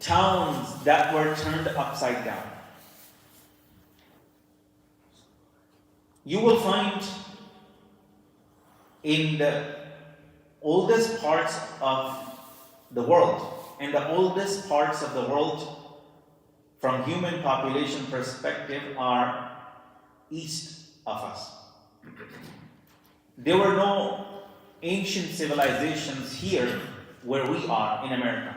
towns that were turned upside down. You will find in the oldest parts of the world, and the oldest parts of the world from human population perspective are east of us. There were no ancient civilizations here where we are in America,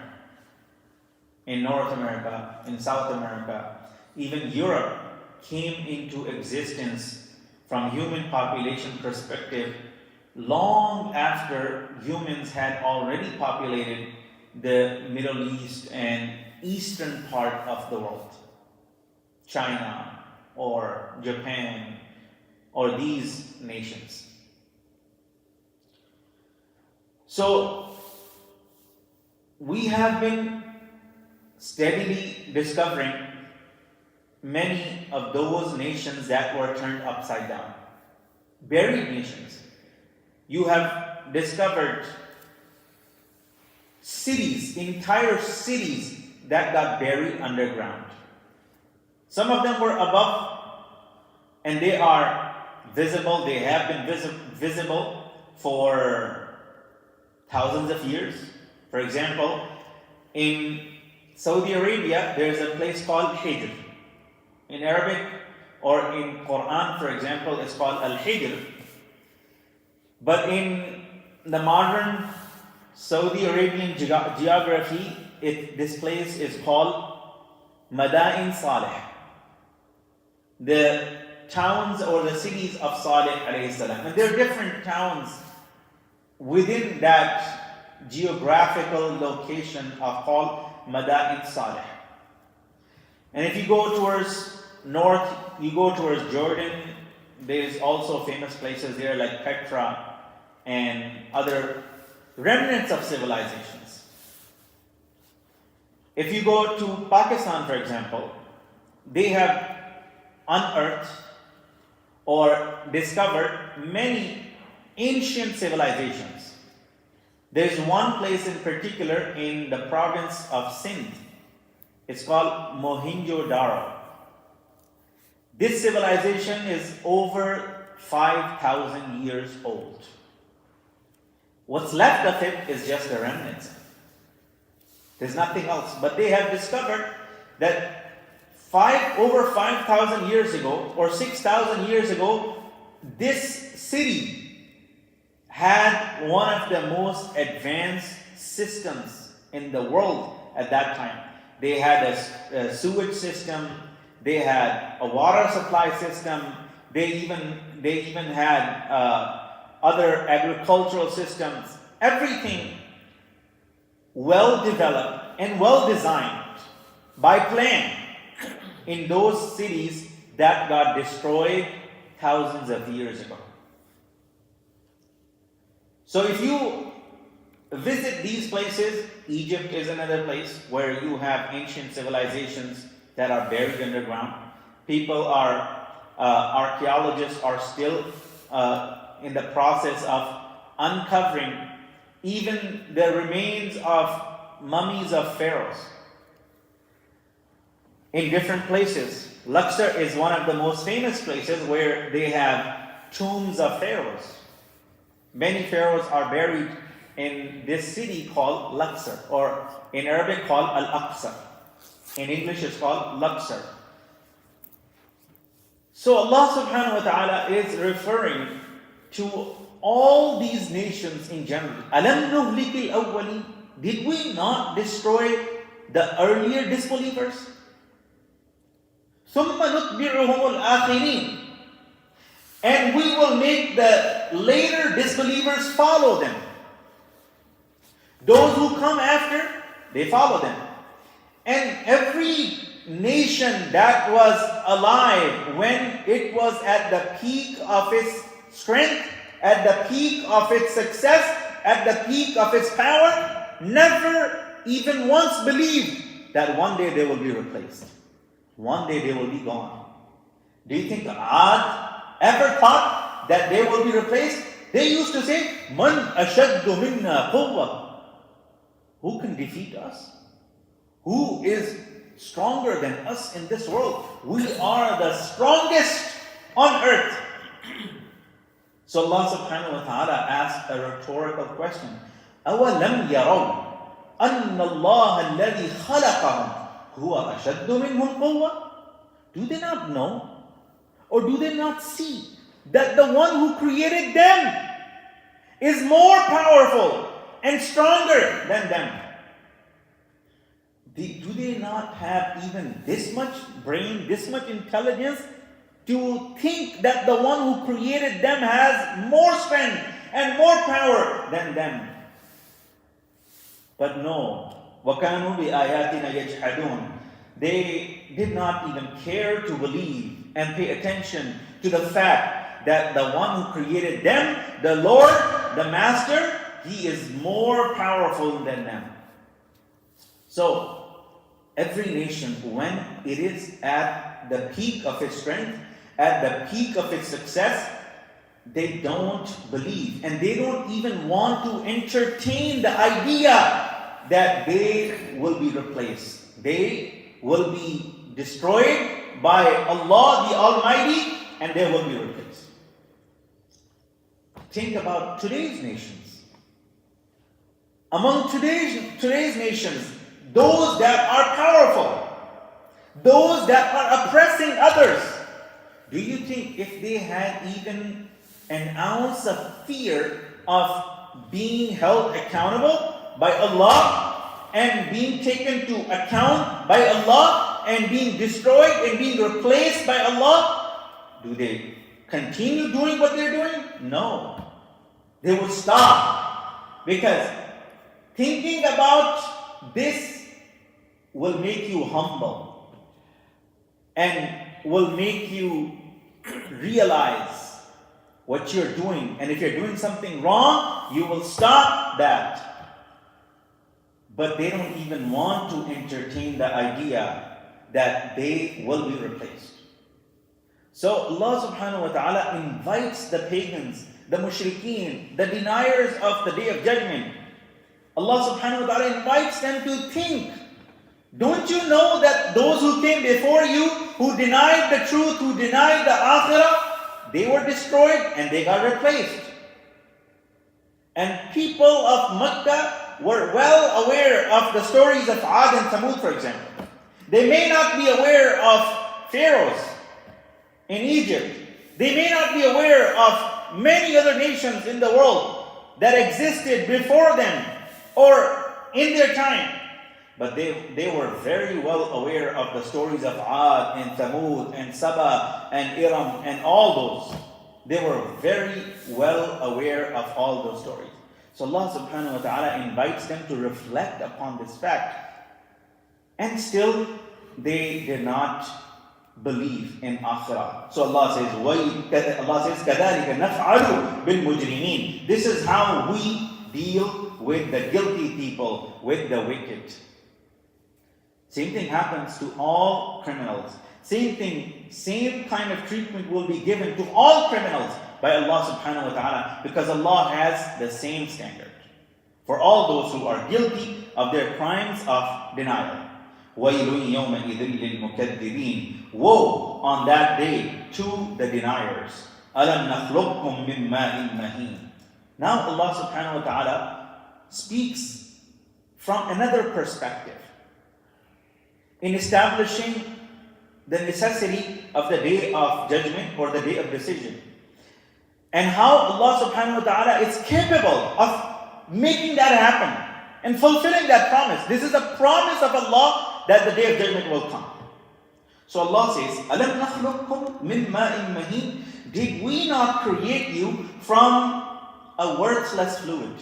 in North America, in South America. Even Europe came into existence from human population perspective long after humans had already populated the Middle East and eastern part of the world. China or Japan or these nations. So we have been steadily discovering many of those nations that were turned upside down. Buried nations. You have discovered cities, entire cities that got buried underground. Some of them were above and they are visible. They have been visible for thousands of years. For example, in Saudi Arabia, there's a place called Hijr. In Arabic or in Quran, for example, it's called Al-Hijr. But in the modern Saudi Arabian geography, this place is called Madain Saleh. The towns or the cities of Saleh alayhi salam. And there are different towns within that geographical location of called Madain Saleh. And if you go towards north, you go towards Jordan, there's also famous places there like Petra and other remnants of civilizations. If you go to Pakistan, for example, they have unearthed or discovered many ancient civilizations. There's one place in particular in the province of Sindh. It's called Mohenjo-Daro. This civilization is over 5,000 years old. What's left of it is just the remnants. There's nothing else. But they have discovered that over 5,000 years ago or 6,000 years ago, this city had one of the most advanced systems in the world at that time. They had a sewage system, they had a water supply system, they even had other agricultural systems, everything well developed and well designed by plan in those cities that got destroyed thousands of years ago. So if you visit these places, Egypt is another place where you have ancient civilizations that are buried underground. Archaeologists are still in the process of uncovering even the remains of mummies of pharaohs in different places. Luxor is one of the most famous places where they have tombs of pharaohs. Many pharaohs are buried in this city called Luxor, or in Arabic called Al-Aqsa. In English it's called Luxor. So Allah subhanahu wa ta'ala is referring to all these nations in general. Alam nuhlikil awwalin? Did we not destroy the earlier disbelievers? ثم نتبعهم الآخرين. And we will make the later disbelievers follow them. Those who come after, they follow them. And every nation that was alive when it was at the peak of its strength, at the peak of its success, at the peak of its power, never even once believed that one day they will be replaced. One day they will be gone. Do you think Ad ever thought that they will be replaced? They used to say, Man ashaddu minna quwwa. Who can defeat us? Who is stronger than us in this world? We are the strongest on earth. So Allah subhanahu wa ta'ala asked a rhetorical question. أَوَلَمْ يَرَوْا أَنَّ اللَّهَ الَّذِي خَلَقَهُمْ هُوَ أَشَدُّ مِنْهُمْ قُوَّةً. Do they not know, or do they not see that the one who created them is more powerful and stronger than them? Do they not have even this much brain, this much intelligence to think that the one who created them has more strength and more power than them? But no. وَكَانُوا بِآيَاتِنَا يَجْحَدُونَ. They did not even care to believe and pay attention to the fact that the one who created them, the Lord, the Master, He is more powerful than them. So, every nation, when it is at the peak of its strength, at the peak of its success, they don't believe and they don't even want to entertain the idea that they will be replaced. They will be destroyed by Allah the Almighty and they will be replaced. Think about today's nations. Among today's nations, those that are powerful, those that are oppressing others, do you think if they had even an ounce of fear of being held accountable by Allah and being taken to account by Allah and being destroyed and being replaced by Allah, do they continue doing what they're doing? No. They will stop, because thinking about this will make you humble and will make you realize what you're doing. And if you're doing something wrong, you will stop that. But they don't even want to entertain the idea that they will be replaced. So Allah subhanahu wa ta'ala invites the pagans, the mushrikeen, the deniers of the Day of Judgment. Allah subhanahu wa ta'ala invites them to think. Don't you know that those who came before you, who denied the truth, who denied the akhirah, they were destroyed and they got replaced. And people of Makkah were well aware of the stories of Ad and Thamud, for example. They may not be aware of pharaohs in Egypt. They may not be aware of many other nations in the world that existed before them or in their time. But they were very well aware of the stories of Ad and Thamud and Saba and Iram and all those. They were very well aware of all those stories. So Allah subhanahu wa ta'ala invites them to reflect upon this fact. And still, they did not believe in akhirah. So Allah says, كَذَلِكَ نَفْعَلُ بِالْمُجْرِمِينَ. This is how we deal with the guilty people, with the wicked. Same thing happens to all criminals. Same kind of treatment will be given to all criminals by Allah subhanahu wa ta'ala, because Allah has the same standard for all those who are guilty of their crimes of denial. وَيْلٌ يَوْمَئِذٍ لِلْمُكَذِّبِينَ. Woe on that day to the deniers. أَلَمْ نَخْلُقكُم مِّن مَّاءٍ مَّهِينٍ. Now Allah subhanahu wa ta'ala speaks from another perspective in establishing the necessity of the Day of Judgment or the Day of Decision, and how Allah subhanahu wa ta'ala is capable of making that happen and fulfilling that promise. This is a promise of Allah that the Day of Judgment will come. So Allah says, أَلَمْ نَخْلُقكُم مِّن مَّاءٍ مَّهِينٍ. Did we not create you from a worthless fluid?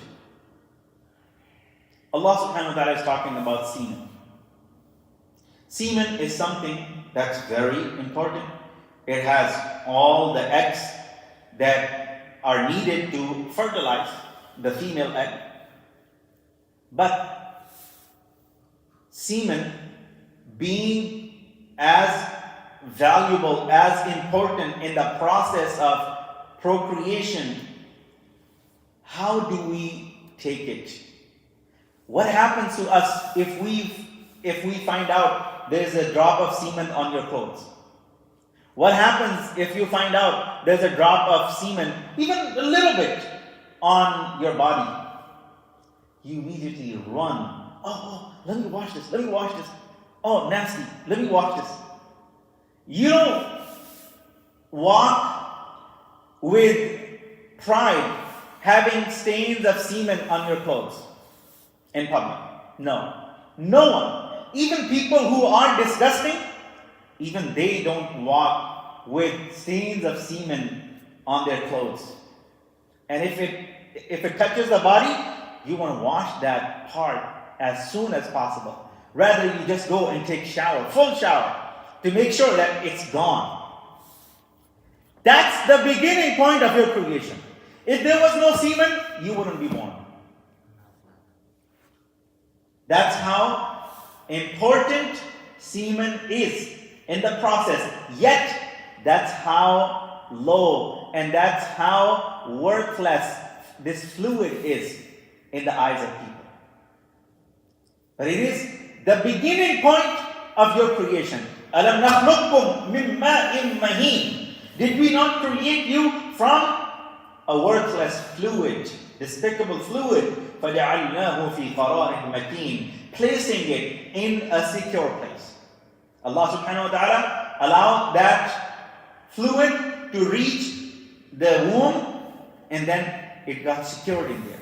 Allah subhanahu wa ta'ala is talking about semen. Semen is something that's very important. It has all the eggs that are needed to fertilize the female egg. But semen, being as valuable, as important in the process of procreation, how do we take it? What happens to us if we've if we find out there's a drop of semen on your clothes? What happens if you find out there's a drop of semen, even a little bit, on your body? You immediately run. Oh, let me wash this. Let me wash this. Oh, nasty. Let me wash this. You don't walk with pride having stains of semen on your clothes in public. No. No one. Even people who are disgusting, even they don't walk with stains of semen on their clothes. And if it touches the body, you want to wash that part as soon as possible. Rather, you just go and take shower, full shower, to make sure that it's gone. That's the beginning point of your creation. If there was no semen, you wouldn't be born. That's how important semen is in the process. Yet, that's how low and that's how worthless this fluid is in the eyes of people. But it is the beginning point of your creation. أَلَمْ نَخْلُقكُم مِّن مَّاءٍ مَّهِينٍ. Did we not create you from a worthless fluid, despicable fluid? فَجَعَلْنَاهُ فِي قَرَارٍ مَكِينٍ. Placing it in a secure place. Allah subhanahu wa ta'ala allowed that fluid to reach the womb and then it got secured in there.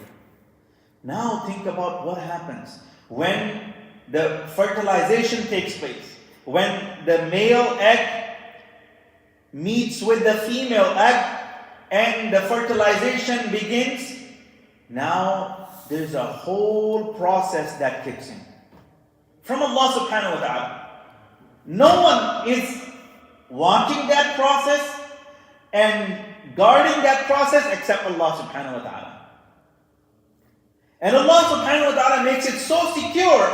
Now think about what happens when the fertilization takes place. When the male egg meets with the female egg and the fertilization begins, now there's a whole process that kicks in from Allah subhanahu wa ta'ala. No one is watching that process and guarding that process except Allah subhanahu wa ta'ala. And Allah subhanahu wa ta'ala makes it so secure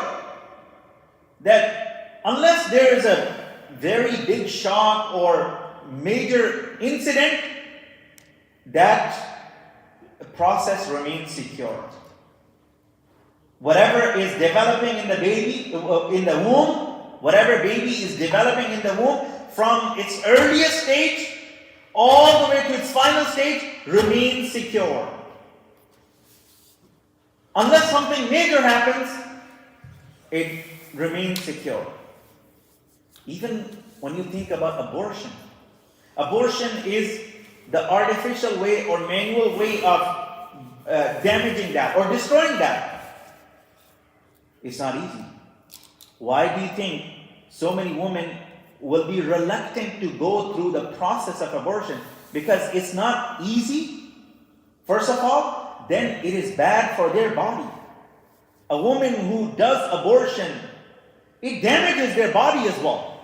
that unless there is a very big shock or major incident, that process remains secured. Whatever is developing in the baby, in the womb, whatever baby is developing in the womb, from its earliest stage all the way to its final stage, remains secure. Unless something major happens, it remains secure. Even when you think about abortion, abortion is the artificial way or manual way of damaging that or destroying that. It's not easy. Why do you think so many women will be reluctant to go through the process of abortion? Because it's not easy, first of all, then it is bad for their body. A woman who does abortion, it damages their body as well.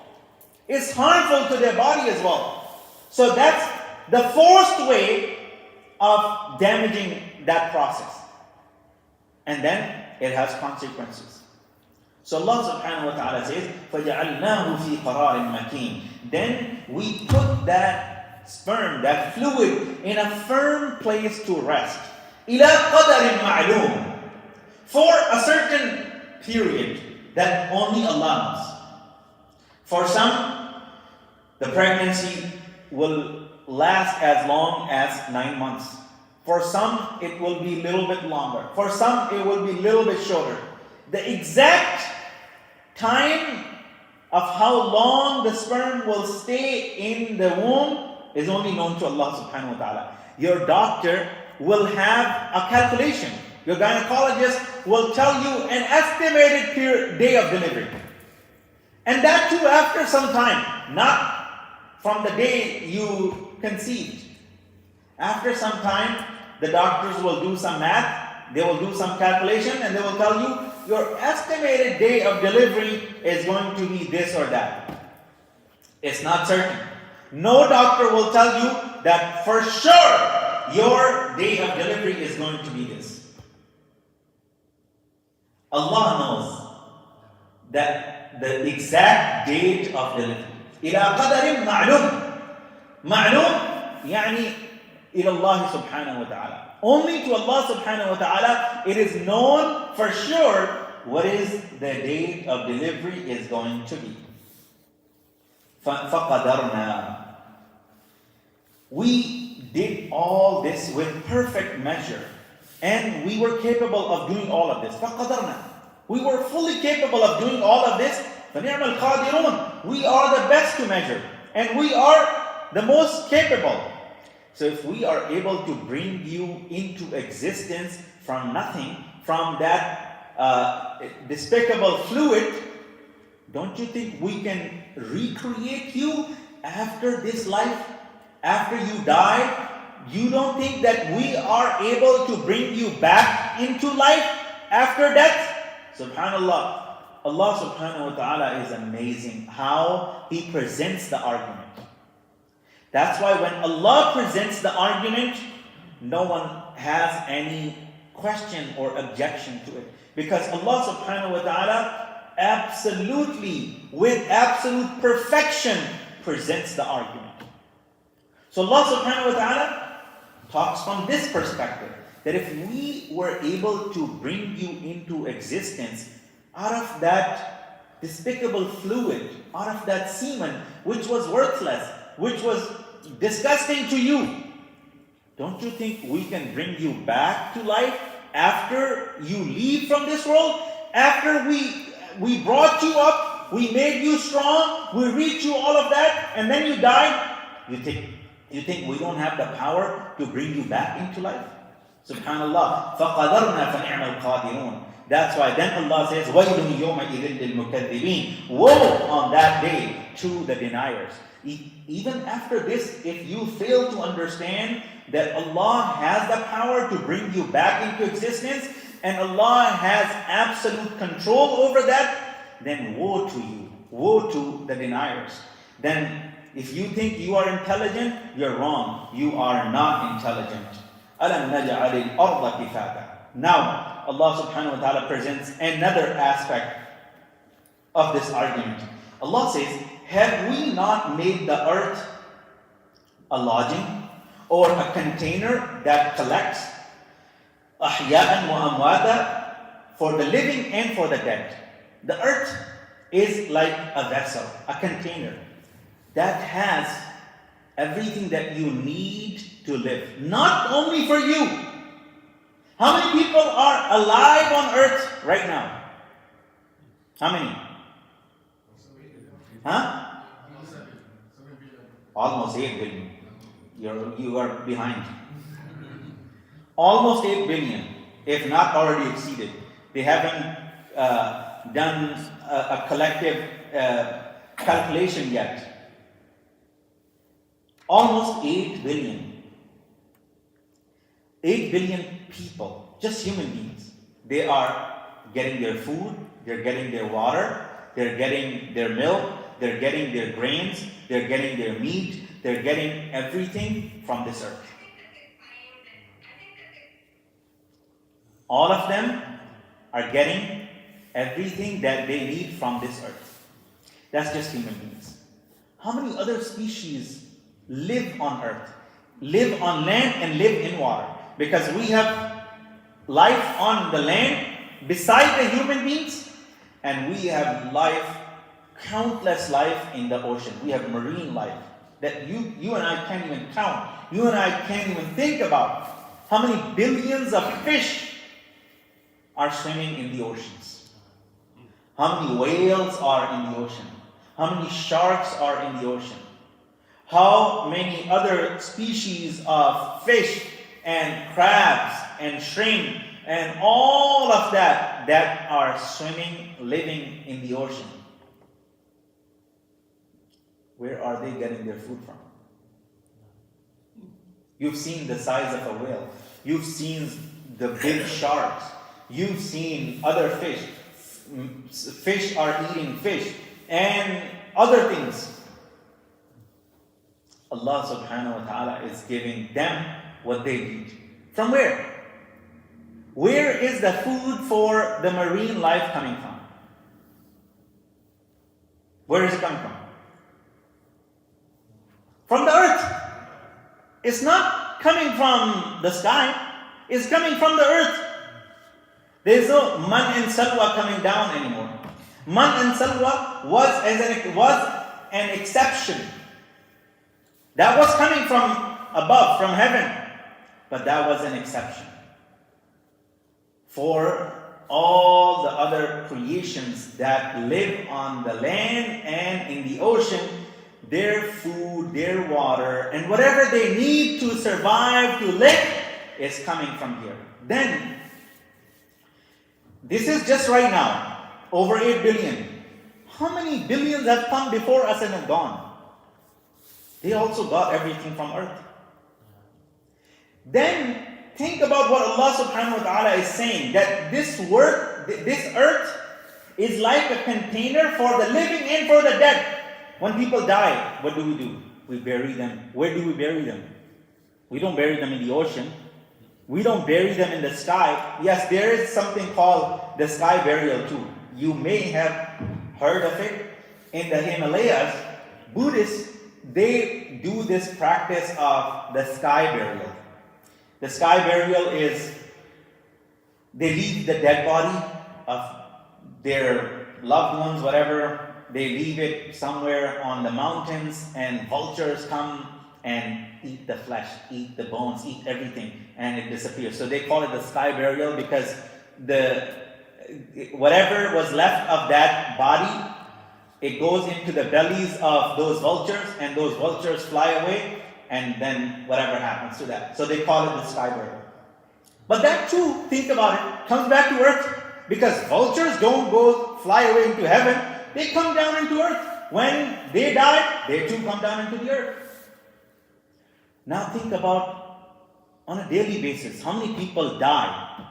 It's harmful to their body as well. So that's the forced way of damaging that process. And then it has consequences. So Allah subhanahu wa ta'ala says, فَجَعَلْنَاهُ فِي قَرَارٍ مَكِينٍ. Then we put that sperm, that fluid, in a firm place to rest. إِلَى قَدَرٍ مَعْلُومٍ. For a certain period that only Allah knows. For some, the pregnancy will last as long as 9 months. For some, it will be a little bit longer. For some, it will be a little bit shorter. The exact time of how long the sperm will stay in the womb is only known to Allah subhanahu wa ta'ala. Your doctor will have a calculation. Your gynecologist will tell you an estimated day of delivery. And that too after some time, not from the day you conceived. After some time, the doctors will do some math, they will do some calculation, and they will tell you your estimated day of delivery is going to be this or that. It's not certain. No doctor will tell you that for sure your day of delivery is going to be this. Allah knows that the exact date of delivery. إلى قدر معلوم. معلوم يعني إلى الله سبحانه وتعالى. Only to Allah subhanahu wa ta'ala it is known for sure what is the date of delivery is going to be. فَقَدَرْنَا. We did all this with perfect measure, and we were capable of doing all of this. فَقَدَرْنَا. We were fully capable of doing all of this. فَنِعْمَ الْقَادِرُونَ. We are the best to measure, and we are the most capable. So if we are able to bring you into existence from nothing, from that despicable fluid, don't you think we can recreate you after this life? After you die, you don't think that we are able to bring you back into life after death? Subhanallah. Allah subhanahu wa ta'ala is amazing how He presents the argument. That's why when Allah presents the argument, no one has any question or objection to it. Because Allah subhanahu wa ta'ala absolutely, with absolute perfection, presents the argument. So Allah subhanahu wa ta'ala talks from this perspective, that if we were able to bring you into existence out of that despicable fluid, out of that semen, which was worthless, which was disgusting to you, don't you think we can bring you back to life after you leave from this world? After we brought you up, we made you strong, we reached you all of that, and then you died? You think we don't have the power to bring you back into life? Subhanallah. فَقَدَرْنَا فَنِعْمَ الْقَادِرُونَ. That's why then Allah says, وَيْلٌ يَوْمَئِذٍ لِلْمُكَذِّبِينَ. Woe on that day to the deniers. Even after this, if you fail to understand that Allah has the power to bring you back into existence, and Allah has absolute control over that, then woe to you, woe to the deniers. Then if you think you are intelligent, you're wrong. You are not intelligent. أَلَمْ نَجْعَلِ الْأَرْضَ كِفَاتًا. Now, Allah subhanahu wa ta'ala presents another aspect of this argument. Allah says, have we not made the earth a lodging or a container that collects أَحْيَاءً وَأَمْوَاتًا, for the living and for the dead? The earth is like a vessel, a container that has everything that you need to live. Not only for you. How many people are alive on earth right now? How many? Huh? Almost 8 billion. You are behind. Almost 8 billion, if not already exceeded. They haven't done a collective calculation yet. Almost 8 billion. 8 billion people, just human beings. They are getting their food, they're getting their water, they're getting their milk, they're getting their grains, they're getting their meat, they're getting everything from this earth. All of them are getting everything that they need from this earth. That's just human beings. How many other species live on earth, live on land and live in water? Because we have life on the land beside the human beings, and we have life, countless life in the ocean. We have marine life that you and I can't even count. You and I can't even think about. How many billions of fish are swimming in the oceans? How many whales are in the ocean? How many sharks are in the ocean? How many other species of fish and crabs and shrimp and all of that are swimming, living in the ocean? Where are they getting their food from? You've seen the size of a whale. You've seen the big sharks. You've seen other fish. Fish are eating fish and other things. Allah subhanahu wa ta'ala is giving them what they need. From where? Where is the food for the marine life coming from? Where is it coming from? From the earth. It's not coming from the sky. It's coming from the earth. There's no man and salwa coming down anymore. Man and salwa was an exception. That was coming from above, from heaven. But that was an exception. For all the other creations that live on the land and in the ocean, their food, their water, and whatever they need to survive, to live, is coming from here. Then, this is just right now, over 8 billion. How many billions have come before us and have gone? They also got everything from earth. Then, think about what Allah subhanahu wa ta'ala is saying, that this earth is like a container for the living and for the dead. When people die, what do? We bury them. Where do we bury them? We don't bury them in the ocean. We don't bury them in the sky. Yes, there is something called the sky burial too. You may have heard of it. In the Himalayas, Buddhists, they do this practice of the sky burial. The sky burial is, they leave the dead body of their loved ones, whatever, they leave it somewhere on the mountains, and vultures come and eat the flesh, eat the bones, eat everything, and it disappears. So they call it the sky burial because whatever was left of that body, it goes into the bellies of those vultures, and those vultures fly away, and then whatever happens to that. So they call it the sky burial. But that too, think about it, comes back to earth, because vultures don't go fly away into heaven, they come down into earth. When they die, they too come down into the earth. Now think about, on a daily basis, how many people die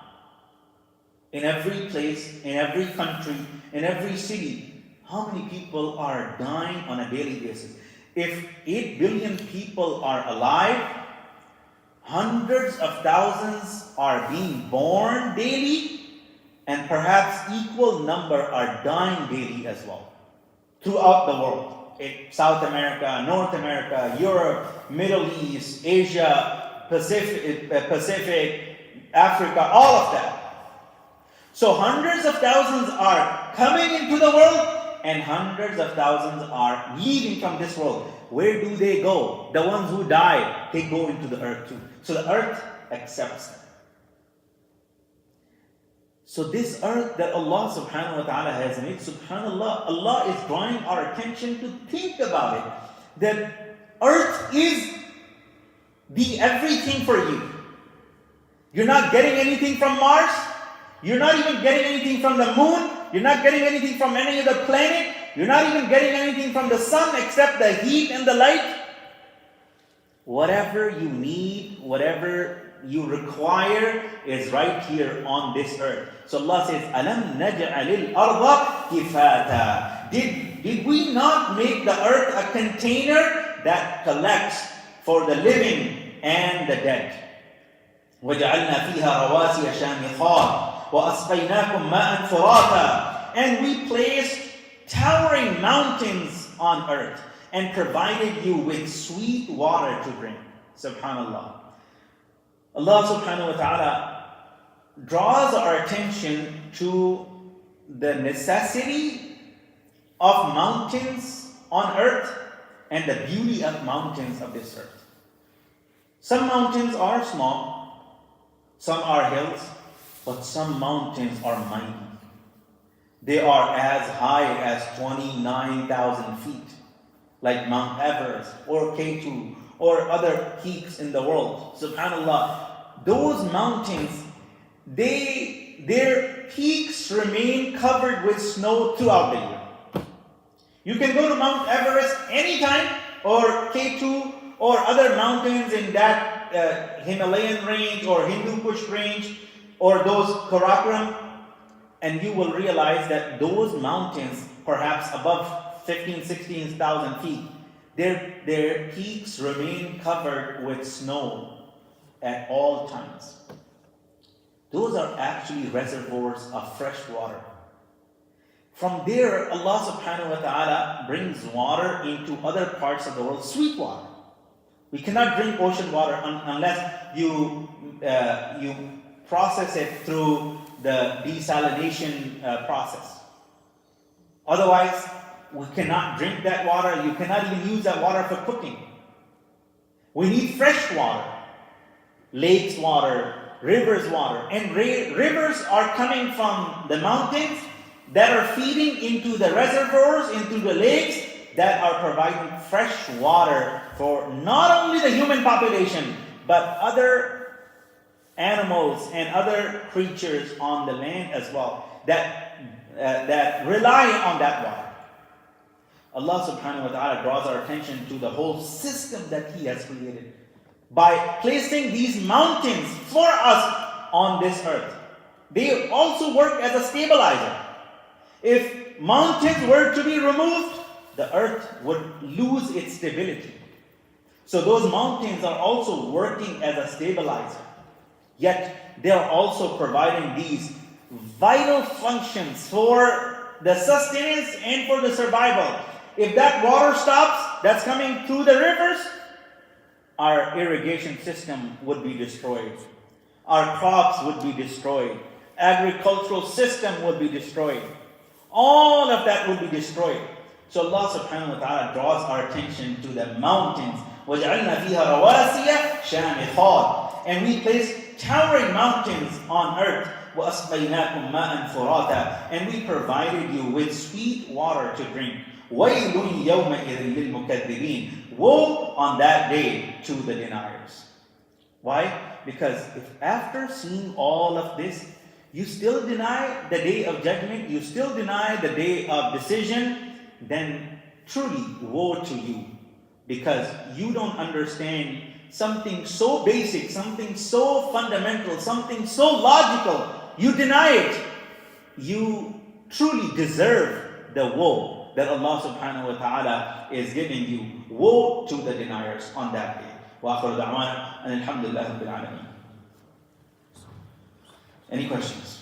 in every place, in every country, in every city. How many people are dying on a daily basis? If 8 billion people are alive, hundreds of thousands are being born daily, and perhaps equal number are dying daily as well. Throughout the world. In South America, North America, Europe, Middle East, Asia, Pacific, Africa, all of that. So hundreds of thousands are coming into the world, and hundreds of thousands are leaving from this world. Where do they go? The ones who die, they go into the earth too. So the earth accepts them. So this earth that Allah subhanahu wa ta'ala has made, subhanallah, Allah is drawing our attention to think about it. That earth is the everything for you. You're not getting anything from Mars. You're not even getting anything from the moon. You're not getting anything from any other planet. You're not even getting anything from the sun except the heat and the light. Whatever you need, whatever you require is right here on this earth. So Allah says, Alam naj'alil arda kifata. Did we not make the earth a container that collects for the living and the dead? وَجَعَلْنَا فِيهَا رَوَاسِيَ شَامِخَاتٍ وَأَسْقَيْنَاكُمْ مَاءً فُرَاتًا. And we placed towering mountains on earth and provided you with sweet water to drink. Subhanallah. Allah subhanahu wa ta'ala draws our attention to the necessity of mountains on earth and the beauty of mountains of this earth. Some mountains are small, some are hills, but some mountains are mighty. They are as high as 29,000 feet, like Mount Everest or K2 or other peaks in the world. Subhanallah, those mountains, their peaks remain covered with snow throughout the year. You can go to Mount Everest anytime, or K2 or other mountains in that Himalayan range or Hindu Kush range or those Karakoram, and you will realize that those mountains, perhaps above 16,000 feet, their peaks remain covered with snow at all times. Those are actually reservoirs of fresh water. From there, Allah subhanahu wa ta'ala brings water into other parts of the world, sweet water. We cannot drink ocean water unless you process it through the desalination process. Otherwise, we cannot drink that water. You cannot even use that water for cooking. We need fresh water, lakes water, rivers water. And rivers are coming from the mountains that are feeding into the reservoirs, into the lakes, that are providing fresh water for not only the human population, but other animals and other creatures on the land as well, that rely on that water. Allah subhanahu wa ta'ala draws our attention to the whole system that He has created by placing these mountains for us on this earth. They also work as a stabilizer. If mountains were to be removed, the earth would lose its stability. So those mountains are also working as a stabilizer. Yet they are also providing these vital functions for the sustenance and for the survival. If that water stops, that's coming through the rivers, our irrigation system would be destroyed. Our crops would be destroyed. Agricultural system would be destroyed. All of that would be destroyed. So Allah subhanahu wa ta'ala draws our attention to the mountains. وَجَعَلْنَا فِيهَا رَوَاسِيَ شَامِخَاتٍ. And we place towering mountains on earth. وَأَسْقَيْنَاكُمْ مَاءً فُرَاتًا. And we provided you with sweet water to drink. وَيْلٌ يَوْمَئِذٍ لِلْمُكَذِّبِينَ. Woe on that day to the deniers. Why? Because if after seeing all of this, you still deny the day of judgment, you still deny the day of decision, then truly woe to you. Because you don't understand something so basic, something so fundamental, something so logical. You deny it. You truly deserve the woe that Allah subhanahu wa ta'ala is giving you. Woe to the deniers on that day. وآخر دعوانا أن الحمد لله رب العالمين. Any questions?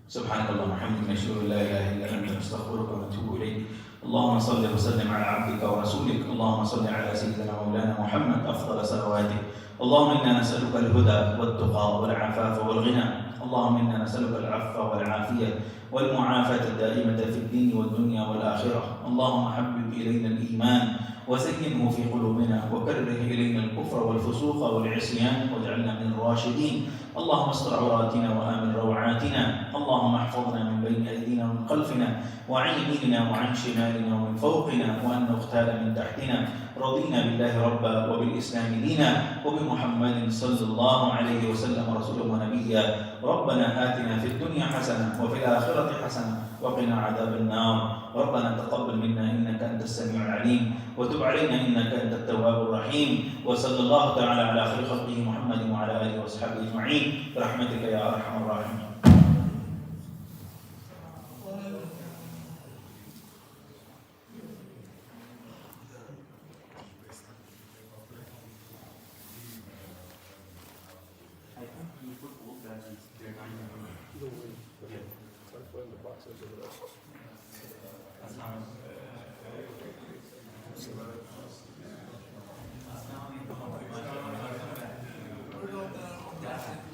سبحانك اللهم وبحمدك نشهد أن لا إله إلا أنت نستغفرك ونتوب إليك. اللهم صل وسلم على عبدك ورسولك. اللهم صل على سيدنا مولانا محمد أفضل صلواتك. اللهم إنا نسألك الهدى والتقى والعفاف والغنى. اللهم إنا نسألك العفو والعافية والمعافاة الدائمة في الدين والدنيا والآخرة. اللهم حبب إلينا الإيمان وزينه في قلوبنا وكره إلينا الكفر والفسوق والعصيان واجعلنا من الراشدين. اللهم استر عوراتنا وآمن روعاتنا. اللهم احفظنا من بين أيدينا ومن خلفنا وعن يميننا وعن شمالنا ومن فوقنا وأن نغتال من تحتنا. رضينا بالله ربا وبالإسلام دينا وبمحمد صلى الله عليه وسلم رسولا ونبيا. ربنا آتنا في الدنيا حسنة وفي الآخرة حسنة وقنا عذاب النار. ربنا تقبل منا إنك أنت السميع العليم وتب علينا إنك أنت التواب الرحيم. وصلى الله تعالى على خير خلقه محمد وعلى آله وصحبه أجمعين برحمتك يا أرحم الراحمين. That's not